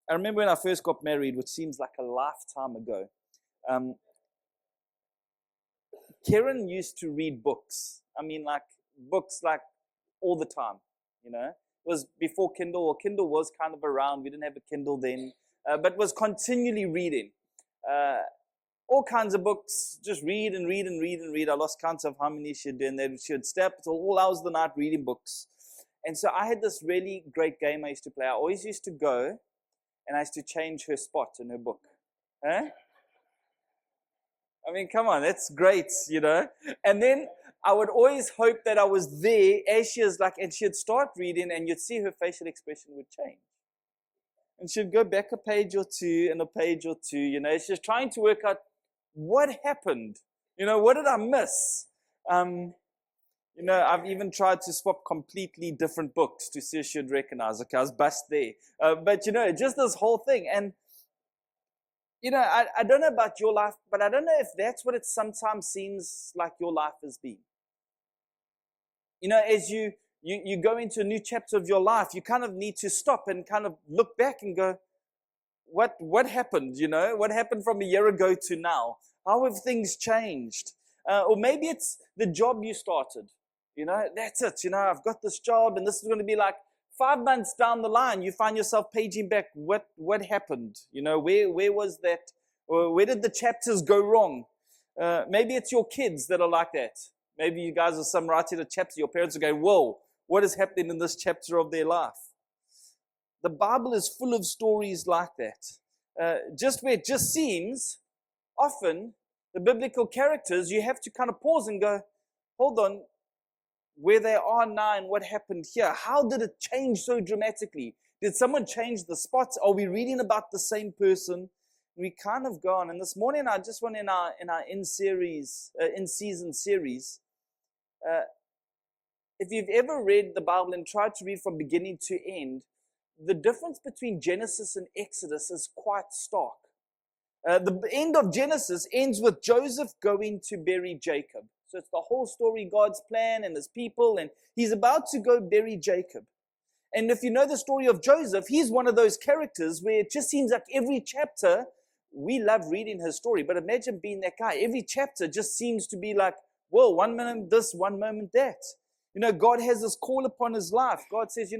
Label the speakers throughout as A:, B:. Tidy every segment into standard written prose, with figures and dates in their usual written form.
A: I remember when I first got married, which seems like a lifetime ago. Um, Karen used to read books. I mean, like books like all the time. It was before Kindle, or Kindle was kind of around. We didn't have a Kindle then, but was continually reading. All kinds of books, just read and read and read and read. I lost count of how many she'd do, and then she would stay up till all hours of the night reading books. And so I had this really great game I used to play. I always used to go, and I used to change her spot in her book. Huh? I mean, come on, that's great, And then I would always hope that I was there as she was and she'd start reading, and you'd see her facial expression would change. And she'd go back a page or two and a page or two, She's trying to work out what happened. What did I miss? I've even tried to swap completely different books to see if she'd recognize. Okay, I was bust there. But, just this whole thing. And, I don't know about your life, but I don't know if that's what it sometimes seems like your life has been. As you go into a new chapter of your life, you kind of need to stop and kind of look back and go, what happened, What happened from a year ago to now? How have things changed? Or maybe it's the job you started. That's it. I've got this job, and this is going to be like 5 months down the line, you find yourself paging back, what happened? Where was that? Or where did the chapters go wrong? Maybe it's your kids that are like that. Maybe you guys are some writing the chapter, your parents are going, whoa, what is happening in this chapter of their life? The Bible is full of stories like that. Just where it just seems, often, the biblical characters, you have to kind of pause and go, hold on, where they are now and what happened here. How did it change so dramatically? Did someone change the spots? Are we reading about the same person? We kind of go on. And this morning, I just want in our in-season series, if you've ever read the Bible and tried to read from beginning to end, the difference between Genesis and Exodus is quite stark. The end of Genesis ends with Joseph going to bury Jacob. So it's the whole story, God's plan and his people, and he's about to go bury Jacob. And if you know the story of Joseph, he's one of those characters where it just seems like every chapter, we love reading his story, but imagine being that guy. Every chapter just seems to be like, whoa, one moment this, one moment that. God has this call upon his life. God says,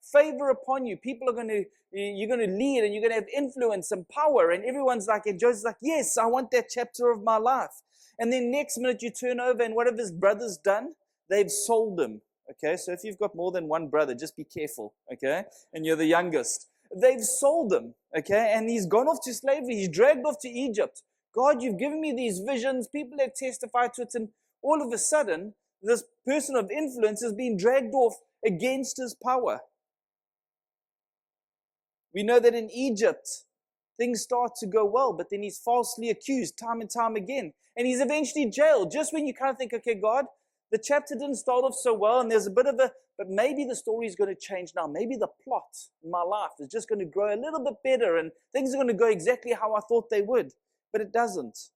A: favor upon you. You're going to lead, and you're going to have influence and power. And everyone's like, and Joseph's like, yes, I want that chapter of my life. And then next minute you turn over, and what have his brothers done? They've sold him. Okay, so if you've got more than one brother, just be careful. Okay, and you're the youngest. They've sold him. Okay, and he's gone off to slavery. He's dragged off to Egypt. God, you've given me these visions. People have testified to it, and all of a sudden, this person of influence is being dragged off against his power. We know that in Egypt, things start to go well, but then he's falsely accused time and time again. And he's eventually jailed. Just when you kind of think, okay, God, the chapter didn't start off so well, and there's a bit of but maybe the story is going to change now. Maybe the plot in my life is just going to grow a little bit better, and things are going to go exactly how I thought they would. But it doesn't.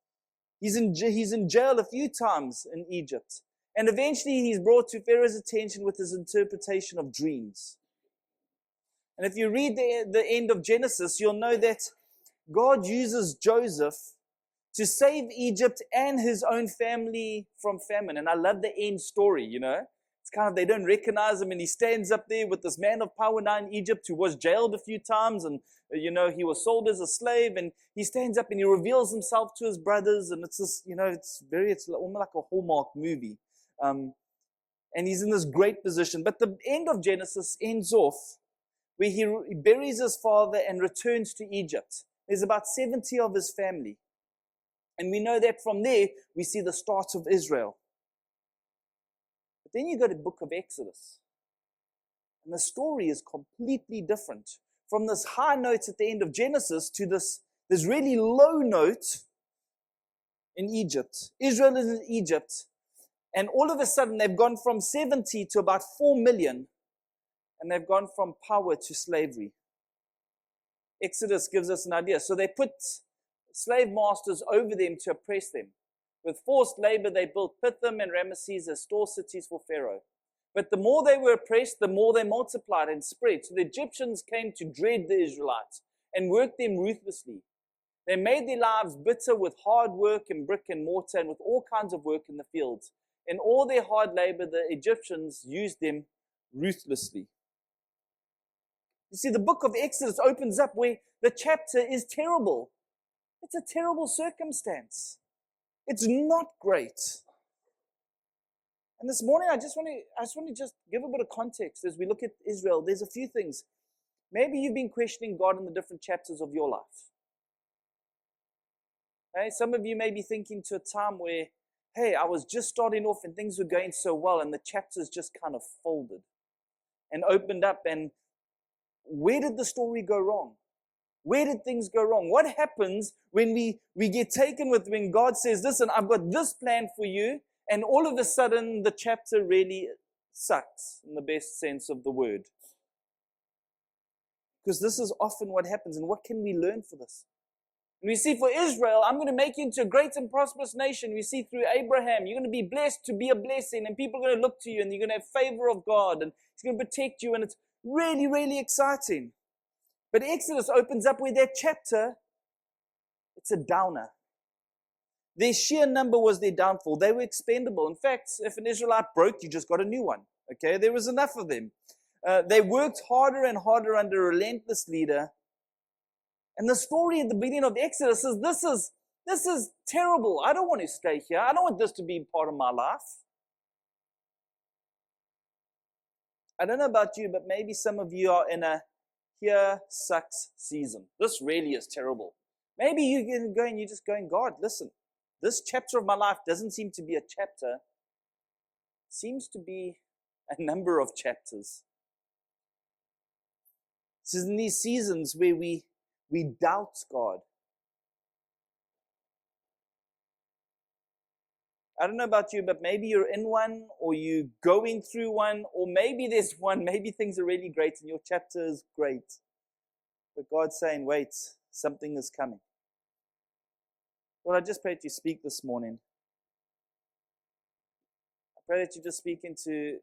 A: He's in jail a few times in Egypt. And eventually he's brought to Pharaoh's attention with his interpretation of dreams. And if you read the end of Genesis, you'll know that God uses Joseph to save Egypt and his own family from famine. And I love the end story, It's kind of, they don't recognize him, and he stands up there with this man of power now in Egypt who was jailed a few times, and, he was sold as a slave, and he stands up and he reveals himself to his brothers, and it's this, it's almost like a Hallmark movie. And he's in this great position. But the end of Genesis ends off where he buries his father and returns to Egypt. There's about 70 of his family. And we know that from there, we see the start of Israel. But then you go to the book of Exodus. And the story is completely different. From this high note at the end of Genesis to this really low note in Egypt. Israel is in Egypt. And all of a sudden, they've gone from 70 to about 4 million. And they've gone from power to slavery. Exodus gives us an idea. So they put slave masters over them to oppress them. With forced labor, they built Pithom and Ramesses as store cities for Pharaoh. But the more they were oppressed, the more they multiplied and spread. So the Egyptians came to dread the Israelites. and worked them ruthlessly. They made their lives bitter with hard work and brick and mortar and with all kinds of work in the fields. In all their hard labor, the Egyptians used them ruthlessly. You see, the book of Exodus opens up where the chapter is terrible. It's a terrible circumstance. It's not great. And this morning, I just want to give a bit of context as we look at Israel. There's a few things. Maybe you've been questioning God in the different chapters of your life. Okay? Some of you may be thinking to a time where, hey, I was just starting off and things were going so well and the chapters just kind of folded and opened up. And where did the story go wrong? Where did things go wrong? What happens when we get taken with, when God says, listen, I've got this plan for you, and all of a sudden the chapter really sucks in the best sense of the word? Because this is often what happens. And what can we learn for this? And we see for Israel, I'm going to make you into a great and prosperous nation. We see through Abraham, you're going to be blessed to be a blessing, and people are going to look to you, and you're going to have favor of God, and He's going to protect you, and it's really, really exciting. But Exodus opens up with that chapter, it's a downer. Their sheer number was their downfall. They were expendable. In fact, if an Israelite broke, you just got a new one. Okay, there was enough of them. They worked harder and harder under a relentless leader. And the story at the beginning of Exodus is, this is terrible. I don't want to stay here. I don't want this to be part of my life. I don't know about you, but maybe some of you are in a here sucks season. This really is terrible. Maybe you're going, you're just going, God, listen, this chapter of my life doesn't seem to be a chapter. It seems to be a number of chapters. This is in these seasons where we doubt God. I don't know about you, but maybe you're in one, or you're going through one, or maybe there's one, maybe things are really great and your chapter is great. But God's saying, wait, something is coming. Lord, I just pray that you speak this morning. I pray that you just speak into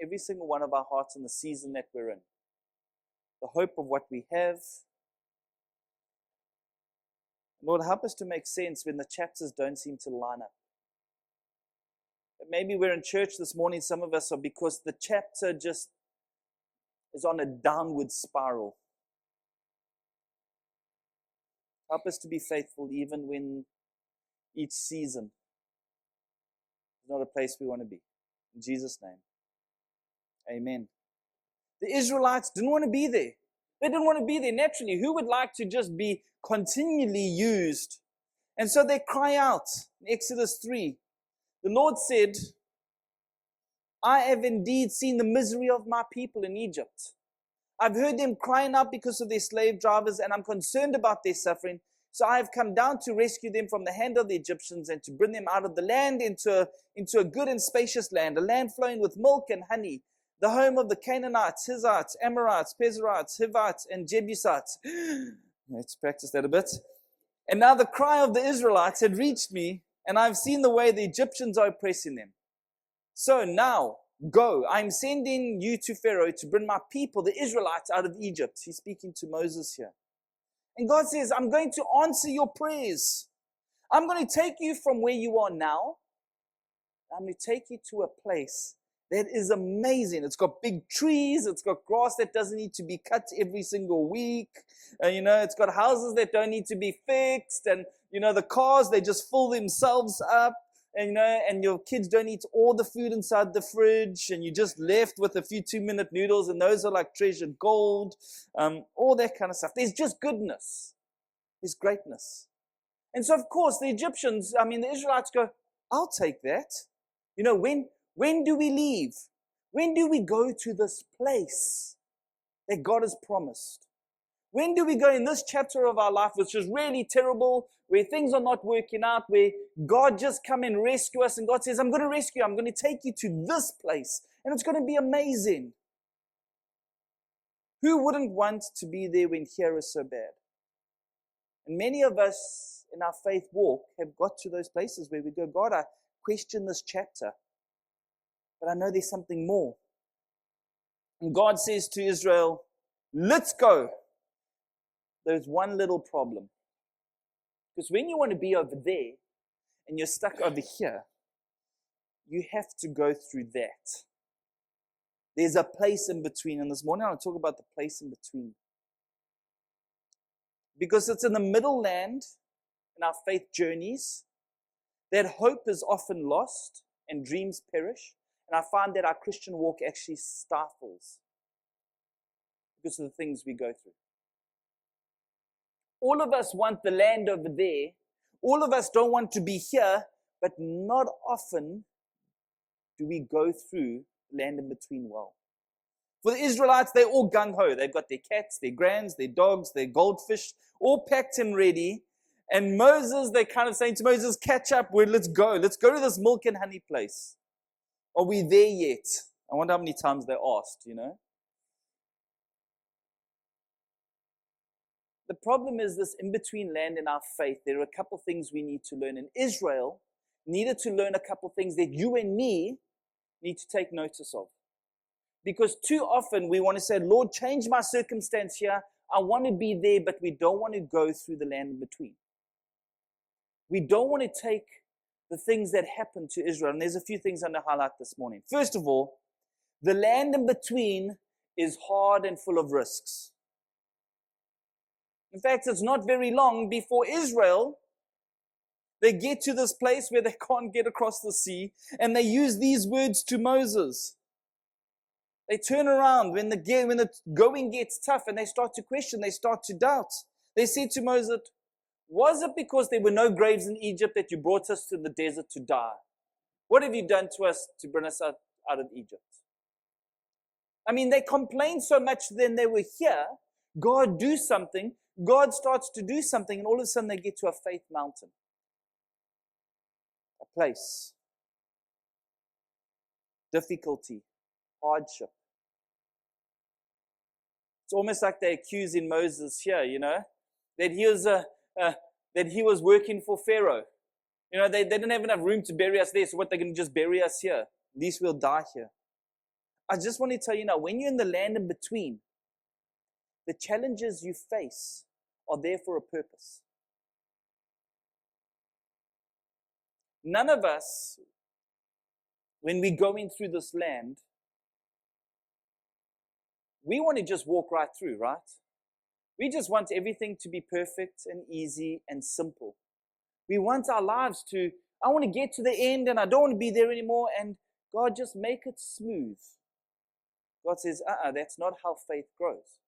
A: every single one of our hearts in the season that we're in. The hope of what we have. Lord, help us to make sense when the chapters don't seem to line up. But maybe we're in church this morning, some of us are, because the chapter just is on a downward spiral. Help us to be faithful even when each season is not a place we want to be. In Jesus' name, amen. The Israelites didn't want to be there. They didn't want to be there naturally. Who would like to just be continually used? And so they cry out in Exodus 3. The Lord said, I have indeed seen the misery of my people in Egypt. I've heard them crying out because of their slave drivers, and I'm concerned about their suffering. So I have come down to rescue them from the hand of the Egyptians and to bring them out of the land into a good and spacious land, a land flowing with milk and honey, the home of the Canaanites, Hittites, Amorites, Perizzites, Hivites, and Jebusites. Let's practice that a bit. And now the cry of the Israelites had reached me, and I've seen the way the Egyptians are oppressing them. So now, go. I'm sending you to Pharaoh to bring my people, the Israelites, out of Egypt. He's speaking to Moses here. And God says, I'm going to answer your prayers. I'm going to take you from where you are now. I'm going to take you to a place that is amazing. It's got big trees. It's got grass that doesn't need to be cut every single week. It's got houses that don't need to be fixed. And, the cars, they just fill themselves up. And your kids don't eat all the food inside the fridge. And you're just left with a few 2-minute noodles. And those are like treasured gold. All that kind of stuff. There's just goodness. There's greatness. And so, of course, the Israelites go, I'll take that. When do we leave? When do we go to this place that God has promised? When do we go in this chapter of our life, which is really terrible, where things are not working out, where God just come and rescue us, and God says, I'm going to rescue you. I'm going to take you to this place, and it's going to be amazing. Who wouldn't want to be there when here is so bad? And many of us in our faith walk have got to those places where we go, God, I question this chapter, but I know there's something more. And God says to Israel, let's go. there's one little problem. Because when you want to be over there and you're stuck over here, you have to go through that. There's a place in between. And this morning I'll talk about the place in between. Because it's in the middle land in our faith journeys that hope is often lost and dreams perish. And I find that our Christian walk actually stifles because of the things we go through. All of us want the land over there. All of us don't want to be here, but not often do we go through land in between well. For the Israelites, they're all gung-ho. They've got their cats, their grands, their dogs, their goldfish, all packed and ready. And Moses, they're kind of saying to Moses, catch up, let's go. Let's go to this milk and honey place. Are we there yet? I wonder how many times they asked, The problem is this in-between land in our faith. There are a couple things we need to learn. And Israel needed to learn a couple things that you and me need to take notice of. Because too often we want to say, Lord, change my circumstance here. I want to be there, but we don't want to go through the land in between. We don't want to take the things that happened to Israel. And there's a few things I'm going to highlight this morning. First of all, the land in between is hard and full of risks. In fact, it's not very long before Israel, they get to this place where they can't get across the sea, and they use these words to Moses. They turn around when the going gets tough, and they start to question, they start to doubt. They said to Moses, was it because there were no graves in Egypt that you brought us to the desert to die? What have you done to us to bring us out of Egypt? I mean, they complained so much then they were here. God do something. God starts to do something, and all of a sudden they get to a faith mountain. A place. Difficulty. Hardship. It's almost like they're accusing Moses here, that he was working for Pharaoh. They didn't have enough room to bury us there, so they're going to just bury us here. At least we'll die here. I just want to tell you now, when you're in the land in between, the challenges you face are there for a purpose. None of us, when we're going through this land, we want to just walk right through, right? We just want everything to be perfect and easy and simple. We want our lives I want to get to the end and I don't want to be there anymore, and God, just make it smooth. God says, that's not how faith grows.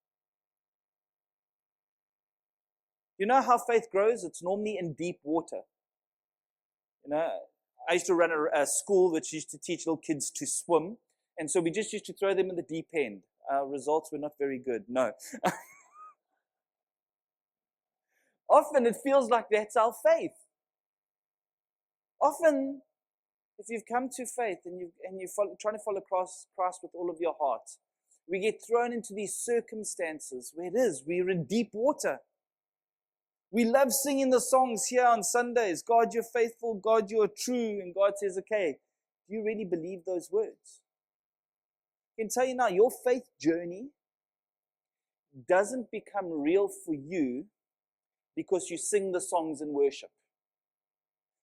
A: You know how faith grows? It's normally in deep water. I used to run a school which used to teach little kids to swim, and so we just used to throw them in the deep end. Our results were not very good, no. Often it feels like that's our faith. Often, if you've come to faith and you're trying to follow Christ with all of your heart, we get thrown into these circumstances where we're in deep water. We love singing the songs here on Sundays. God, you're faithful. God, you're true. And God says, okay, do you really believe those words? I can tell you now, your faith journey doesn't become real for you because you sing the songs in worship.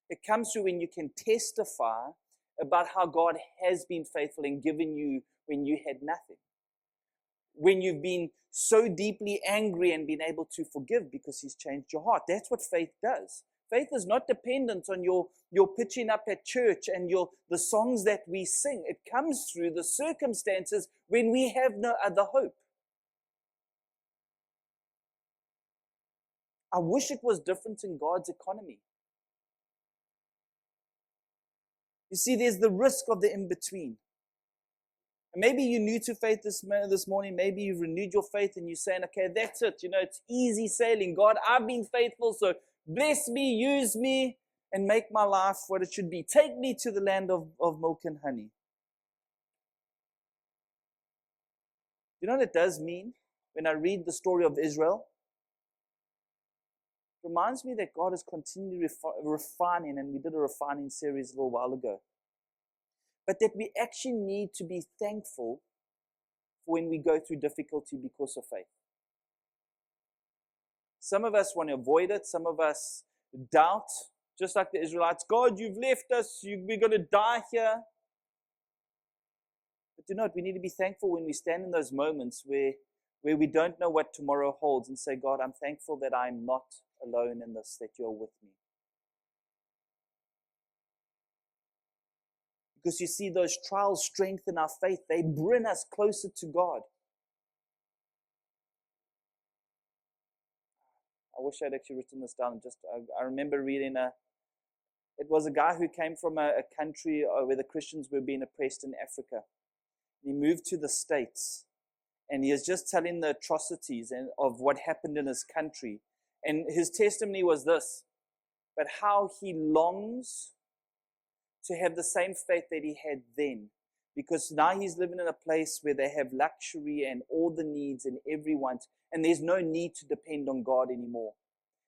A: It comes through when you can testify about how God has been faithful and given you when you had nothing. When you've been so deeply angry and been able to forgive because He's changed your heart. That's what faith does. Faith is not dependent on your pitching up at church and the songs that we sing. It comes through the circumstances when we have no other hope. I wish it was different in God's economy. You see, there's the risk of the in-between. And maybe you're new to faith this morning. Maybe you've renewed your faith and you're saying, okay, that's it. It's easy sailing. God, I've been faithful, so bless me, use me, and make my life what it should be. Take me to the land of milk and honey. You know what it does mean when I read the story of Israel? It reminds me that God is continually refining, and we did a refining series a little while ago. But that we actually need to be thankful for when we go through difficulty because of faith. Some of us want to avoid it. Some of us doubt, just like the Israelites. God, you've left us. We're going to die here. But do not. We need to be thankful when we stand in those moments where we don't know what tomorrow holds and say, God, I'm thankful that I'm not alone in this, that you're with me. Because you see, those trials strengthen our faith. They bring us closer to God. I wish I'd actually written this down. I remember reading it was a guy who came from a country where the Christians were being oppressed in Africa. He moved to the States, and he is just telling the atrocities of what happened in his country. And his testimony was this, but how he longs to have the same faith that he had then. Because now he's living in a place where they have luxury and all the needs and every want, and there's no need to depend on God anymore.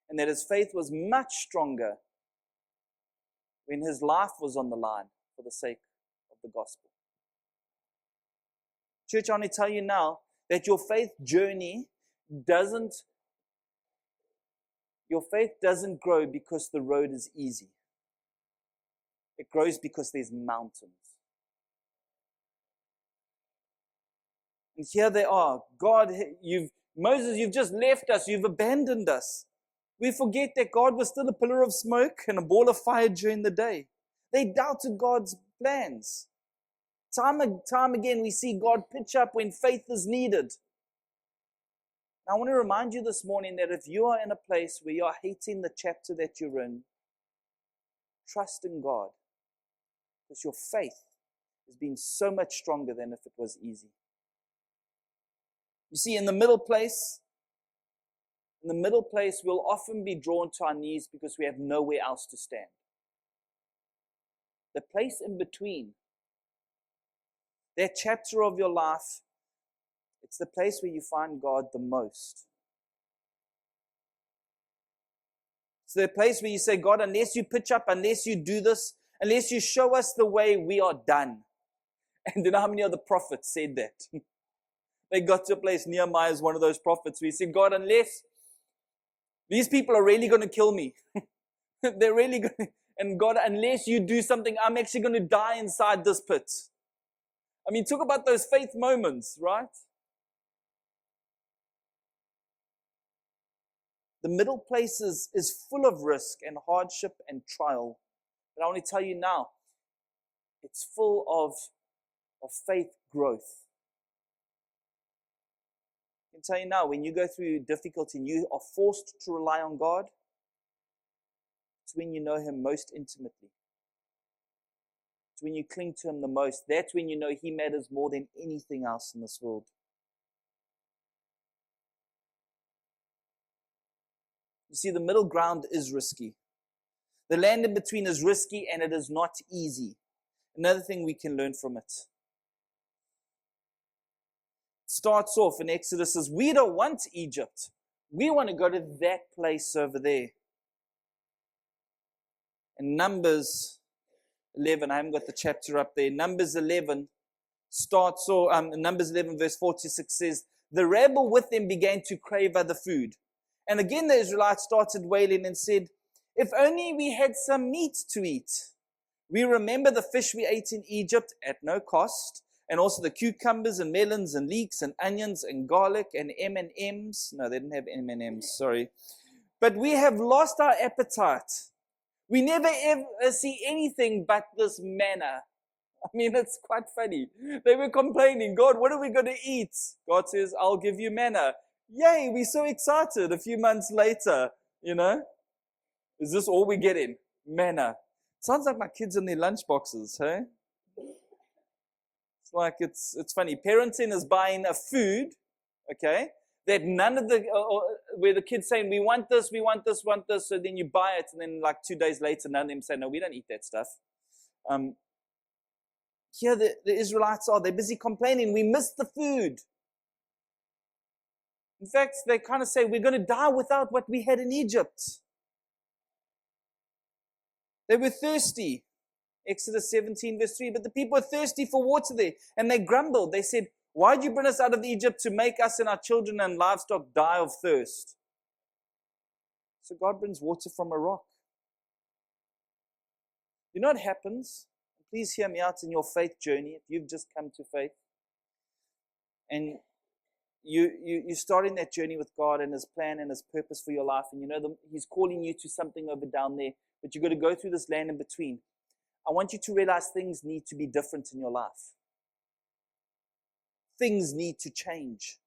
A: And that his faith was much stronger when his life was on the line for the sake of the gospel. Church, I want to tell you now that your faith doesn't grow because the road is easy. It grows because there's mountains. And here they are. God, Moses, you've just left us. You've abandoned us. We forget that God was still a pillar of smoke and a ball of fire during the day. They doubted God's plans. Time and time again, we see God pitch up when faith is needed. I want to remind you this morning that if you are in a place where you are hating the chapter that you're in, trust in God. Because your faith has been so much stronger than if it was easy. You see, in the middle place, we'll often be drawn to our knees because we have nowhere else to stand. The place in between, that chapter of your life, it's the place where you find God the most. It's the place where you say, God, unless you pitch up, unless you do this, unless you show us the way, we are done. And you know how many of the prophets said that? They got to a place, Nehemiah is one of those prophets, where he said, God, unless these people are really going to kill me. They're really going to, and God, unless you do something, I'm actually going to die inside this pit. I mean, talk about those faith moments, right? The middle place is full of risk and hardship and trial. But I want to tell you now, it's full of faith growth. I can tell you now, when you go through difficulty and you are forced to rely on God, it's when you know Him most intimately. It's when you cling to Him the most. That's when you know He matters more than anything else in this world. You see, the middle ground is risky. The land in between is risky and it is not easy. Another thing we can learn from it. Starts off in Exodus says, we don't want Egypt. We want to go to that place over there. In Numbers 11, I haven't got the chapter up there. Numbers 11 starts off, Numbers 11 verse 46 says, the rebel with them began to crave other food. And again the Israelites started wailing and said, if only we had some meat to eat. We remember the fish we ate in Egypt at no cost, and also the cucumbers and melons and leeks and onions and garlic and M&Ms. No, they didn't have M&Ms, sorry. But we have lost our appetite. We never ever see anything but this manna. I mean, it's quite funny. They were complaining, God, what are we going to eat? God says, I'll give you manna. Yay, we're so excited a few months later, you know. Is this all we're getting? Manna. Sounds like my kids in their lunch boxes, hey? It's like, it's funny. Parenting is buying a food, okay, that none of the, where the kids saying, we want this, so then you buy it, and then like 2 days later, none of them say, no, we don't eat that stuff. Here the Israelites they're busy complaining, we missed the food. In fact, they kind of say, we're going to die without what we had in Egypt. They were thirsty. Exodus 17 verse 3. But the people were thirsty for water there. And they grumbled. They said, why did you bring us out of Egypt to make us and our children and livestock die of thirst? So God brings water from a rock. You know what happens? Please hear me out in your faith journey. If you've just come to faith and you're starting that journey with God and His plan and His purpose for your life, and you know He's calling you to something over down there, but you've got to go through this land in between. I want you to realize things need to be different in your life. Things need to change.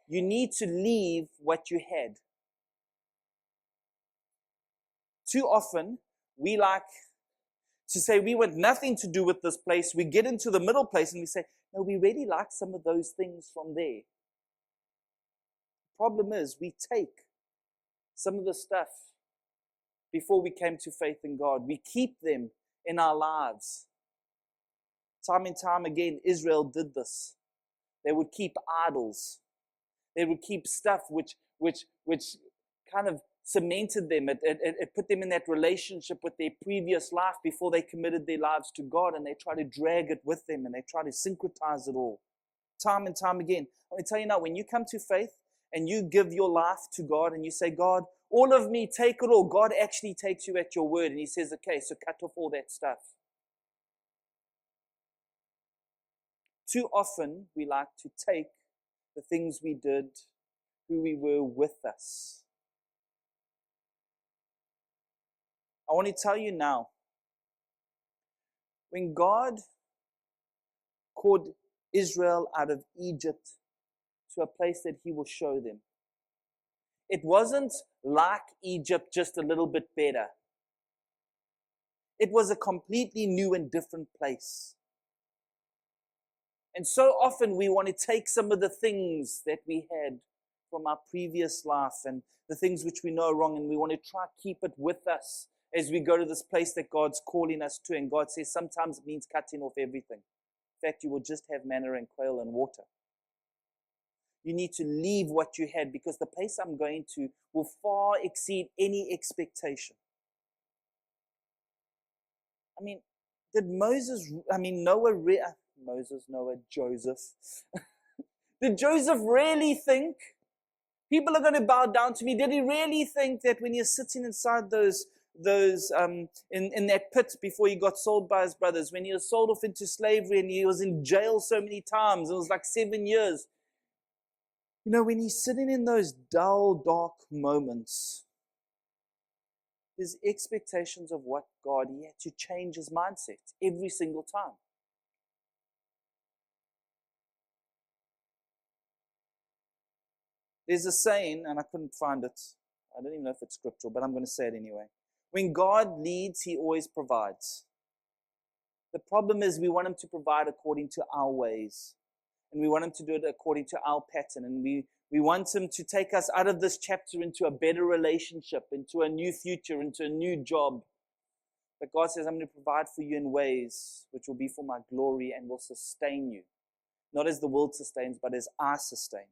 A: You need to leave what you had. Too often, we like to say we want nothing to do with this place. We get into the middle place and we say, no, we really like some of those things from there. The problem is we take some of the stuff before we came to faith in God. We keep them in our lives. Time and time again, Israel did this. They would keep idols. They would keep stuff which kind of cemented them. It put them in that relationship with their previous life before they committed their lives to God, and they try to drag it with them, and they try to syncretize it all. Time and time again. Let me tell you now, when you come to faith and you give your life to God and you say, God, all of me, take it all, God actually takes you at your word, and He says, okay, so cut off all that stuff. Too often, we like to take the things we did, who we were with us. I want to tell you now, when God called Israel out of Egypt to a place that He will show them, it wasn't like Egypt, just a little bit better. It was a completely new and different place. And so often we want to take some of the things that we had from our previous life and the things which we know are wrong, and we want to try to keep it with us as we go to this place that God's calling us to. And God says sometimes it means cutting off everything. In fact, you will just have manna and quail and water. You need to leave what you had, because the place I'm going to will far exceed any expectation. I mean, did Joseph. Did Joseph really think people are going to bow down to me? Did he really think that when you're sitting inside in that pit before he got sold by his brothers, when he was sold off into slavery and he was in jail so many times, it was like 7 years. You know, when he's sitting in those dull, dark moments, his expectations of what God, he had to change his mindset every single time. There's a saying, and I couldn't find it. I don't even know if it's scriptural, but I'm going to say it anyway. When God leads, He always provides. The problem is we want Him to provide according to our ways. And we want Him to do it according to our pattern. And we want Him to take us out of this chapter into a better relationship, into a new future, into a new job. But God says, I'm going to provide for you in ways which will be for my glory and will sustain you. Not as the world sustains, but as I sustain.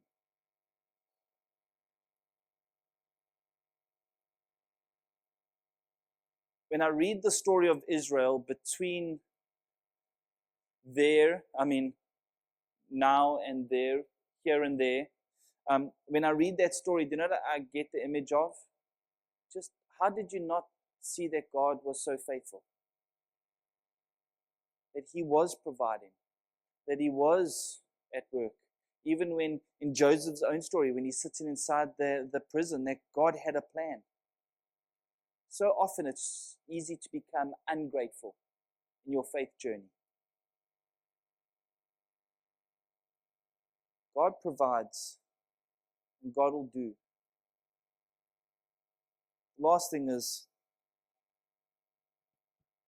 A: When I read the story of Israel between now and there, here and there, when I read that story, do you know that I get the image of? Just how did you not see that God was so faithful? That He was providing, that He was at work. Even when in Joseph's own story, when he's sitting inside the prison, that God had a plan. So often it's easy to become ungrateful in your faith journey. God provides, and God will do. Last thing is,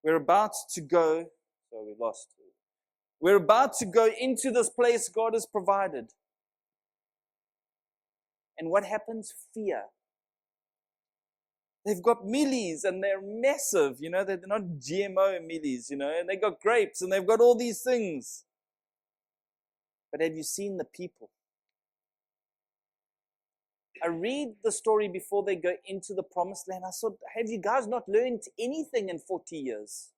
A: we're about to go into this place God has provided. And what happens? Fear. They've got mealies and they're massive, they're not GMO mealies, and they've got grapes and they've got all these things. But have you seen the people? I read the story before they go into the promised land. I thought, have you guys not learned anything in 40 years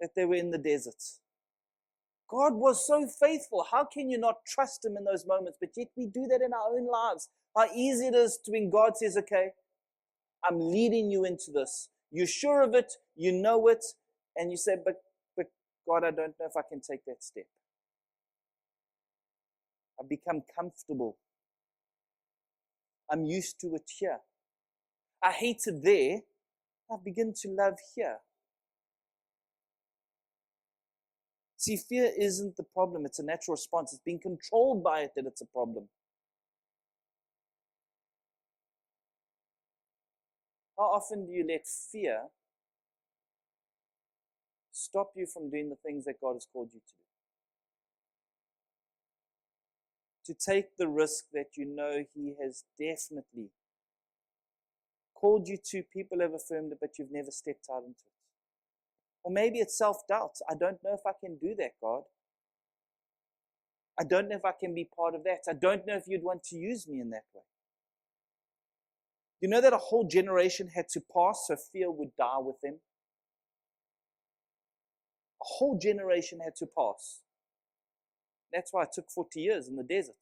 A: that they were in the desert? God was so faithful. How can you not trust Him in those moments? But yet we do that in our own lives. How easy it is to when God says, okay, I'm leading you into this. You're sure of it, you know it, and you say, but God, I don't know if I can take that step. I've become comfortable. I'm used to it here. I hate it there. I begin to love here. See, fear isn't the problem. It's a natural response. It's being controlled by it that it's a problem. How often do you let fear stop you from doing the things that God has called you to do? To take the risk that you know He has definitely called you to. People have affirmed it, but you've never stepped out into it. Or maybe it's self-doubt. I don't know if I can do that, God. I don't know if I can be part of that. I don't know if you'd want to use me in that way. You know that a whole generation had to pass so fear would die with them? A whole generation had to pass. That's why it took 40 years in the desert.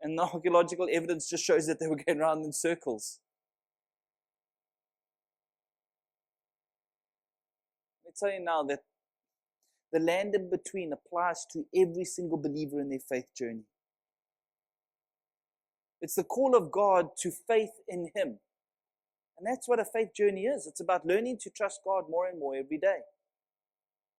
A: And the archaeological evidence just shows that they were going around in circles. Let me tell you now that the land in between applies to every single believer in their faith journey. It's the call of God to faith in Him. And that's what a faith journey is. It's about learning to trust God more and more every day.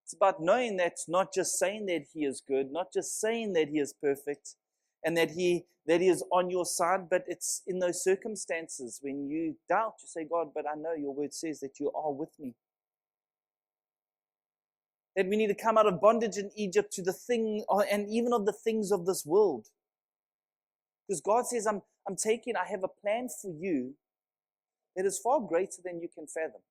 A: It's about knowing that, not just saying that He is good, not just saying that He is perfect, and that He is on your side, but it's in those circumstances when you doubt, you say, God, but I know your word says that you are with me. That we need to come out of bondage in Egypt to the thing, and even of the things of this world. Because God says, I have a plan for you that is far greater than you can fathom.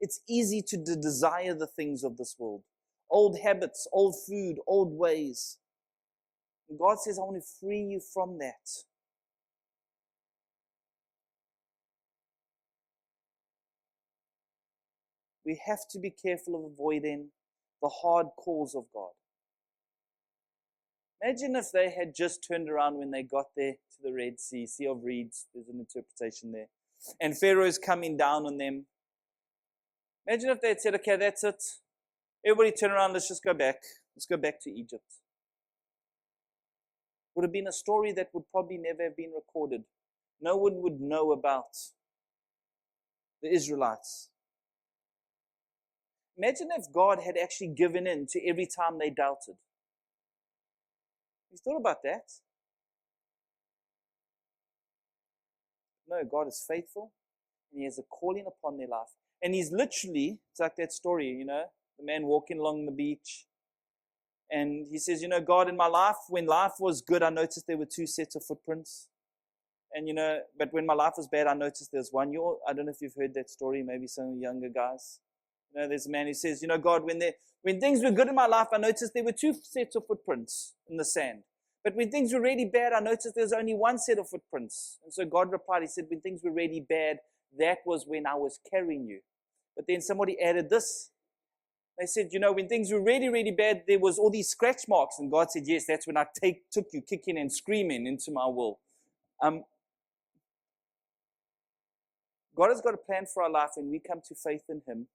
A: It's easy to desire the things of this world. Old habits, old food, old ways. And God says, I want to free you from that. We have to be careful of avoiding the hard calls of God. Imagine if they had just turned around when they got there to the Red Sea, Sea of Reeds, there's an interpretation there, and Pharaoh's coming down on them. Imagine if they had said, okay, that's it. Everybody turn around, let's just go back. Let's go back to Egypt. Would have been a story that would probably never have been recorded. No one would know about the Israelites. Imagine if God had actually given in to every time they doubted. You thought about that? No, God is faithful, and He has a calling upon their life. And He's literally, it's like that story, the man walking along the beach. And he says, God, in my life, when life was good, I noticed there were 2 sets of footprints. And, but when my life was bad, I noticed there's one. I don't know if you've heard that story, maybe some younger guys. There's a man who says, God, when things were good in my life, I noticed there were 2 sets of footprints in the sand. But when things were really bad, I noticed there's only 1 set of footprints. And so God replied, He said, when things were really bad, that was when I was carrying you. But then somebody added this. They said, when things were really, really bad, there was all these scratch marks. And God said, yes, that's when I took you kicking and screaming into my will. God has got a plan for our life when we come to faith in Him.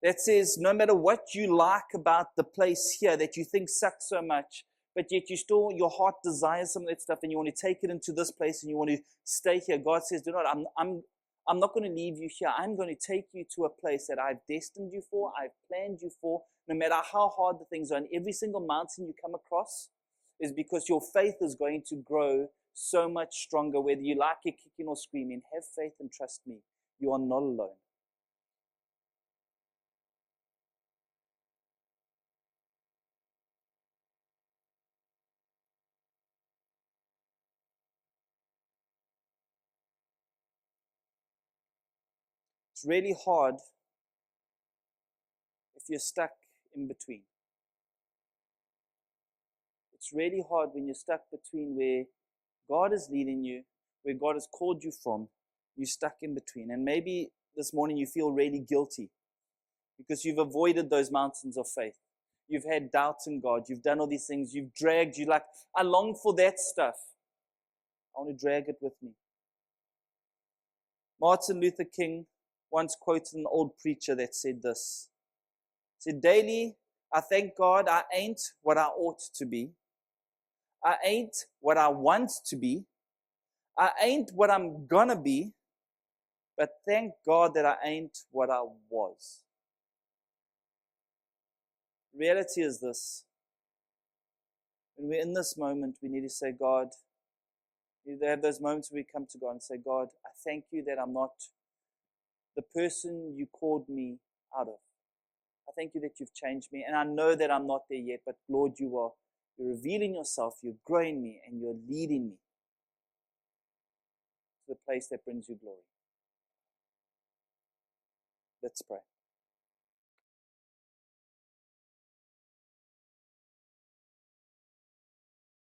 A: That says, no matter what you like about the place here that you think sucks so much, but yet your heart desires some of that stuff and you want to take it into this place and you want to stay here. God says, I'm not going to leave you here. I'm going to take you to a place that I've destined you for, I've planned you for, no matter how hard the things are. And every single mountain you come across is because your faith is going to grow so much stronger. Whether you like it kicking or screaming, have faith and trust me. You are not alone. It's really hard if you're stuck in between. It's really hard when you're stuck between where God is leading you, where God has called you from. You're stuck in between. And maybe this morning you feel really guilty because you've avoided those mountains of faith. You've had doubts in God. You've done all these things. You've dragged. You like, I long for that stuff. I want to drag it with me. Martin Luther King once quoted an old preacher that said this. He said, daily, I thank God I ain't what I ought to be. I ain't what I want to be. I ain't what I'm gonna be. But thank God that I ain't what I was. The reality is this. When we're in this moment, we need to say, God, you have those moments where we come to God and say, God, I thank you that I'm not the person you called me out of. I thank you that you've changed me. And I know that I'm not there yet, but Lord, you're revealing yourself, you're growing me, and you're leading me to the place that brings you glory. Let's pray.